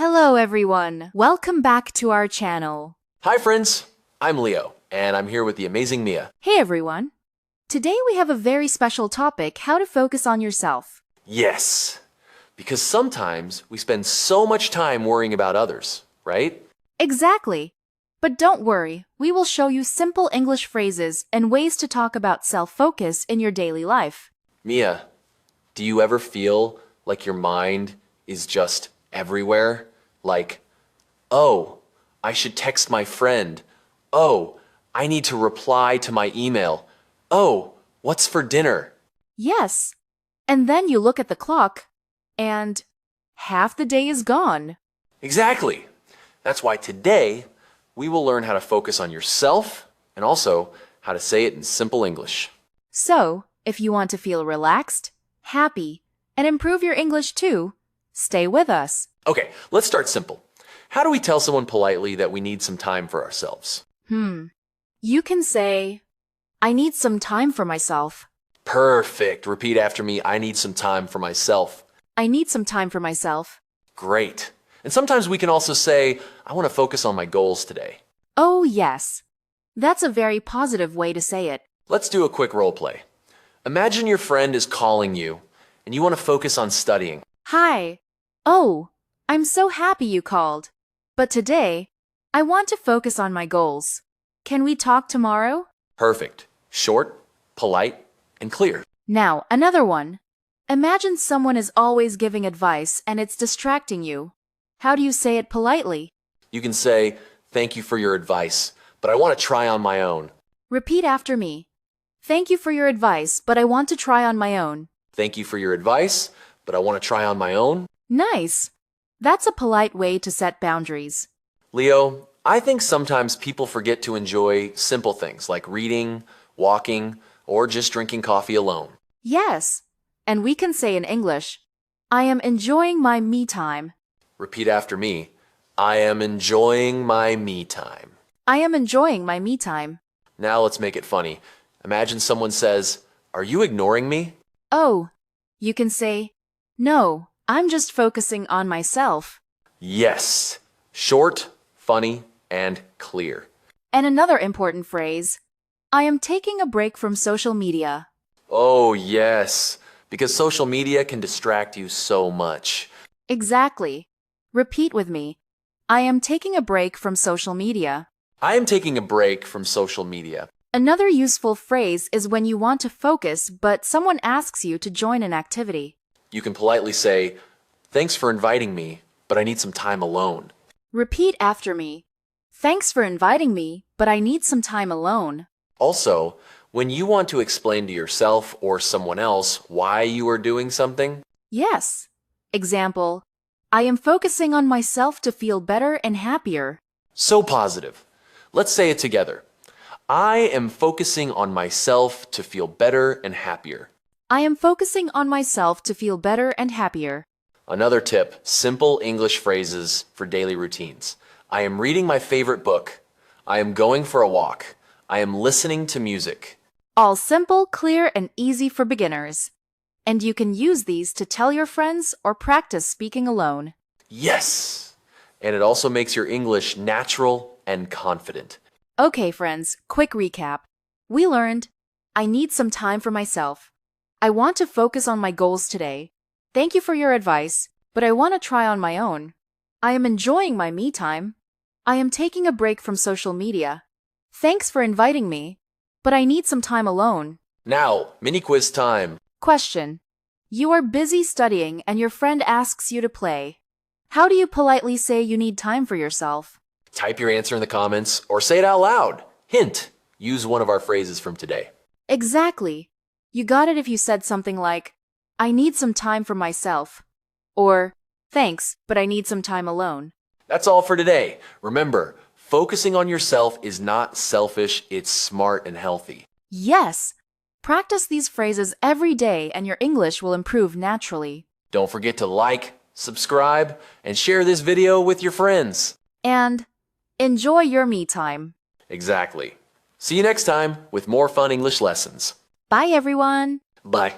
Hello everyone, welcome back to our channel. Hi friends, I'm Leo, and I'm here with the amazing Mia. Hey everyone. Today we have a very special topic, how to focus on yourself. Yes, because sometimes we spend so much time worrying about others, right? Exactly. But don't worry, we will show you simple English phrases and ways to talk about self-focus in your daily life. Mia, do you ever feel like your mind is just everywhere? Like, oh, I should text my friend. Oh, I need to reply to my email. Oh, what's for dinner? Yes. And then you look at the clock, and half the day is gone. Exactly. That's why today we will learn how to focus on yourself and also how to say it in simple English. So, if you want to feel relaxed, happy, and improve your English too, stay with us. Okay, let's start simple. How do we tell someone politely that we need some time for ourselves? You can say, I need some time for myself. Perfect. Repeat after me. I need some time for myself. I need some time for myself. Great. And sometimes we can also say, I want to focus on my goals today. Oh, yes. That's a very positive way to say it. Let's do a quick role play. Imagine your friend is calling you and you want to focus on studying. Hi. Oh, I'm so happy you called. But today, I want to focus on my goals. Can we talk tomorrow? Perfect. Short, polite, and clear. Now, another one. Imagine someone is always giving advice and it's distracting you. How do you say it politely? You can say, thank you for your advice, but I want to try on my own. Repeat after me. Thank you for your advice, but I want to try on my own. Thank you for your advice, but I want to try on my own. Nice. That's a polite way to set boundaries. Leo, I think sometimes people forget to enjoy simple things like reading, walking, or just drinking coffee alone. Yes. And we can say in English, I am enjoying my me time. Repeat after me. I am enjoying my me time. I am enjoying my me time. Now let's make it funny. Imagine someone says, are you ignoring me? Oh, you can say, no, I'm just focusing on myself. Yes. Short, funny, and clear. And another important phrase, I am taking a break from social media. Oh, yes. Because social media can distract you so much. Exactly. Repeat with me. I am taking a break from social media. I am taking a break from social media. Another useful phrase is when you want to focus but someone asks you to join an activity. You can politely say, thanks for inviting me, but I need some time alone. Repeat after me. Thanks for inviting me, but I need some time alone. Also, when you want to explain to yourself or someone else why you are doing something, Yes. Example, I am focusing on myself to feel better and happier. so positive. Let's say it together. I am focusing on myself to feel better and happier. I am focusing on myself to feel better and happier. Another tip, simple English phrases for daily routines. I am reading my favorite book. I am going for a walk. I am listening to music. All simple, clear, and easy for beginners. And you can use these to tell your friends or practice speaking alone. Yes! And it also makes your English natural and confident. Okay, friends, quick recap. We learned, I need some time for myself. I want to focus on my goals today. Thank you for your advice, but I want to try on my own. I am enjoying my me time. I am taking a break from social media. Thanks for inviting me, but I need some time alone. Now, mini quiz time. Question. You are busy studying and your friend asks you to play. How do you politely say you need time for yourself? Type your answer in the comments or say it out loud. Hint, use one of our phrases from today. Exactly. You got it if you said something like, I need some time for myself. Or, thanks, but I need some time alone. That's all for today. Remember, focusing on yourself is not selfish, it's smart and healthy. Yes. Practice these phrases every day and your English will improve naturally. Don't forget to like, subscribe, and share this video with your friends. And enjoy your me time. Exactly. See you next time with more fun English lessons. Bye, everyone. Bye.